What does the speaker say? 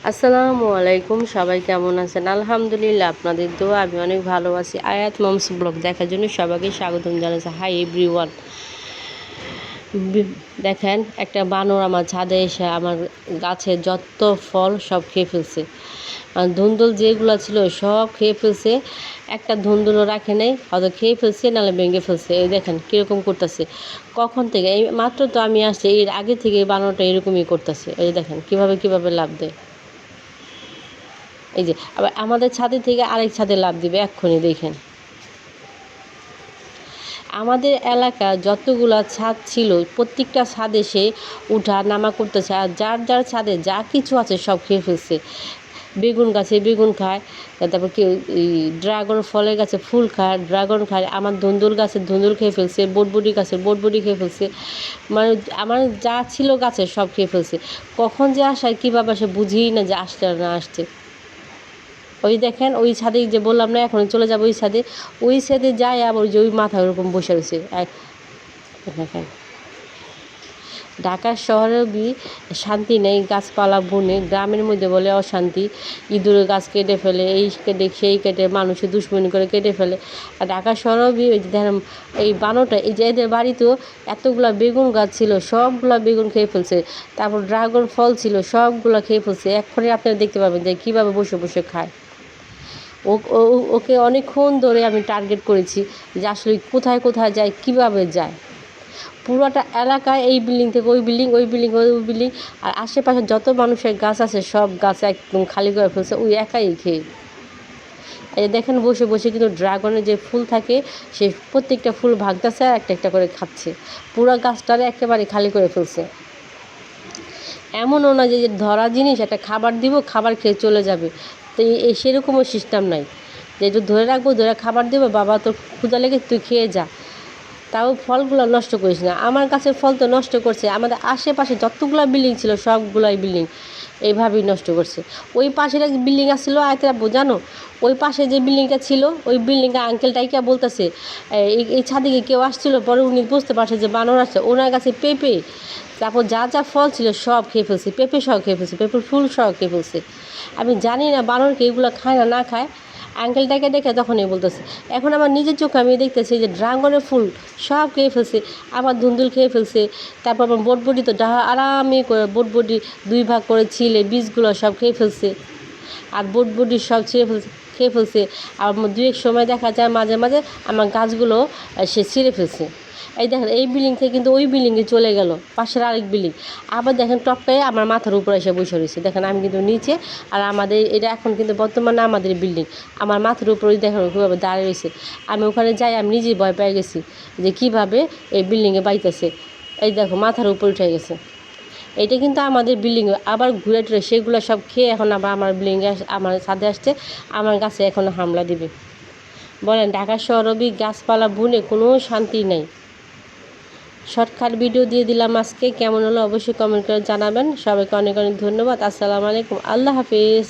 আসসালামু আলাইকুম, সবাই কেমন আছেন? আলহামদুলিল্লাহ, আপনাদের দোয়া আমি অনেক ভালো আছি। আয়াত মমস ব্লগ দেখার জন্য সবাইকে স্বাগতম জানাচ্ছি। Hi everyone. দেখেন, একটা বানর আমার ছাদে এসে আমার গাছের যত ফল সব খেয়ে ফেলছে। আর ধুন্দুল যেগুলো ছিল সব খেয়ে ফেলছে, একটা ধুন্দুলও রাখে নেই, হয়তো খেয়ে ফেলছে নাহলে ভেঙে ফেলছে। এই দেখেন কীরকম করতেছে, কখন থেকে, এই মাত্র তো আমি আসছি, এর আগে থেকে এই বানরটা এরকমই করতেছে। এই দেখেন কীভাবে লাভ দেয়। এই যে আবার আমাদের ছাদে থেকে আরেক ছাদে লাফ দিবে এক্ষুনি, দেখেন। আমাদের এলাকা যতগুলা ছাদ ছিল প্রত্যেকটা ছাদে সে উঠা নামা করতেছে, আর যার যার ছাদে যা কিছু আছে সব খেয়ে ফেলছে। বেগুন গাছে বেগুন খায়, তারপর কি ড্রাগন ফলের গাছে ফুল খায়, ড্রাগন খায়। আমার ধুন্দুল গাছে ধুন্দুল খেয়ে ফেলছে, বটবটি গাছে বটবটি খেয়ে ফেলছে। মানে আমার যা ছিল গাছে সব খেয়ে ফেলছে। কখন যে আসায় কীভাবে সে বুঝিই না যে আসছে না আসছে। ওই দেখেন ওই ছাদে যে বললাম না এখন চলে যাবো ওই ছাদে যায় আবার ওই যে ওই মাথা ওরকম বসে রয়েছে। দেখেন, ঢাকা শহরেও শান্তি নেই, গাছপালা বনে, গ্রামের মধ্যে বলে অশান্তি। ইঁদুরের গাছ কেটে ফেলে, এই কেটে সেই কেটে, মানুষের দুশ্মনী করে কেটে ফেলে। আর ঢাকা শহরেও ওই যে দেখেন এই বানরটা, এই যে এদের বাড়িতেও এতগুলা বেগুন গাছ ছিল, সবগুলা বেগুন খেয়ে ফেলছে। তারপর ড্রাগন ফল ছিল, সবগুলা খেয়ে ফেলছে। এক্ষুনি আপনারা দেখতে পাবেন যে কীভাবে বসে বসে খায়। ওকে অনেকক্ষণ ধরে আমি টার্গেট করেছি যে আসলে কোথায় কোথায় যায়, কিভাবে যায়। পুরোটা এলাকায় এই বিল্ডিং থেকে ওই বিল্ডিং, ওই বিল্ডিং ওই বিল্ডিং, আর আশেপাশে যত মানুষের গাছ আছে সব গাছ একদম খালি করে ফেলছে ওই একাই খেয়ে। এই দেখেন বসে বসে কিন্তু ড্রাগনের যে ফুল থাকে সে প্রত্যেকটা ফুল ভাগতেছে আর একটা একটা করে খাচ্ছে। পুরো গাছটারে একেবারে খালি করে ফেলছে। এমনও না যে ধরা জিনিস একটা খাবার দিব, খাবার খেয়ে চলে যাবে, তো এই সেরকমও সিস্টেম নাই যে একটু ধরে রাখবো, ধরে খাবার দেবো, বাবা তোর ক্ষুধা লেগে তুই খেয়ে যা, তাও ফলগুলো নষ্ট করিস না। আমার গাছের ফল তো নষ্ট করছে, আমাদের আশেপাশে যতগুলো বিল্ডিং ছিল সবগুলাই বিল্ডিং এইভাবেই নষ্ট করছে। ওই পাশের এক বিল্ডিং আসছিলো আয়তে জানো, ওই পাশে যে বিল্ডিংটা ছিল ওই বিল্ডিংটা আঙ্কেলটাইকে বলতেছে এই ছাদে কেউ আসছিলো, পরে উনি বুঝতে পারছে যে বানর আসছে, ওনার কাছে পেঁপে, তারপর যা যা ফল ছিল সব খেয়ে ফেলছে, পেঁপে সহ খেয়ে ফেলছে, পেঁপের ফুল সহ খেয়ে ফেলছে। আমি জানি না বানরকে এগুলো খায় না খায়। আঙ্কেলটাকে দেখে তখনই বলতেছে, এখন আমার নিজের চোখে আমি দেখতেছি যে ড্রাগনের ফুল সব খেয়ে ফেলছে, আবার ধুন্দুল খেয়ে ফেলছে। তারপর আমার বটবটি তো আরামে করে বটবটি 2 ভাগ করে ছিলে বীজগুলো সব খেয়ে ফেলছে, আর বটবটি সব খেয়ে ফেলছে। আর 2-1 সময় দেখা যায় মাঝে মাঝে আমার গাছগুলো সে ছিঁড়ে ফেলছে। এই দেখেন এই বিল্ডিং থেকে কিন্তু ওই বিল্ডিংয়ে চলে গেল, পাশের আরেক বিল্ডিং। আবার দেখেন টপকায়ে আমার মাথার উপরে এসে বসে রয়েছে। দেখেন আমি কিন্তু নিচে, আর আমাদের এটা এখন কিন্তু বর্তমানে আমাদের বিল্ডিং, আমার মাথার উপরে দেখেন কীভাবে দাঁড়িয়ে রয়েছে। আমি ওখানে যাই, আমি নিজেই ভয় পেয়ে গেছি যে কীভাবে এই বিল্ডিংয়ে বাইতেছে। এই দেখো মাথার উপরে উঠে গেছে। এটা কিন্তু আমাদের বিল্ডিং, আবার ঘুরে টুরে সেগুলো সব খেয়ে এখন আবার আমার বিল্ডিংয়ে আমার ছাদে আসছে, আমার গাছে এখন হামলা দিবে। বলেন, ঢাকা শহরে গাছপালা বনে কোনো শান্তি নেই। শর্টকাট ভিডিও দিয়ে দিলাম আজকে, কেমন হলো অবশ্যই কমেন্ট করে জানাবেন। সবাইকে অনেক অনেক ধন্যবাদ। আসসালামু আলাইকুম, আল্লাহ হাফিজ।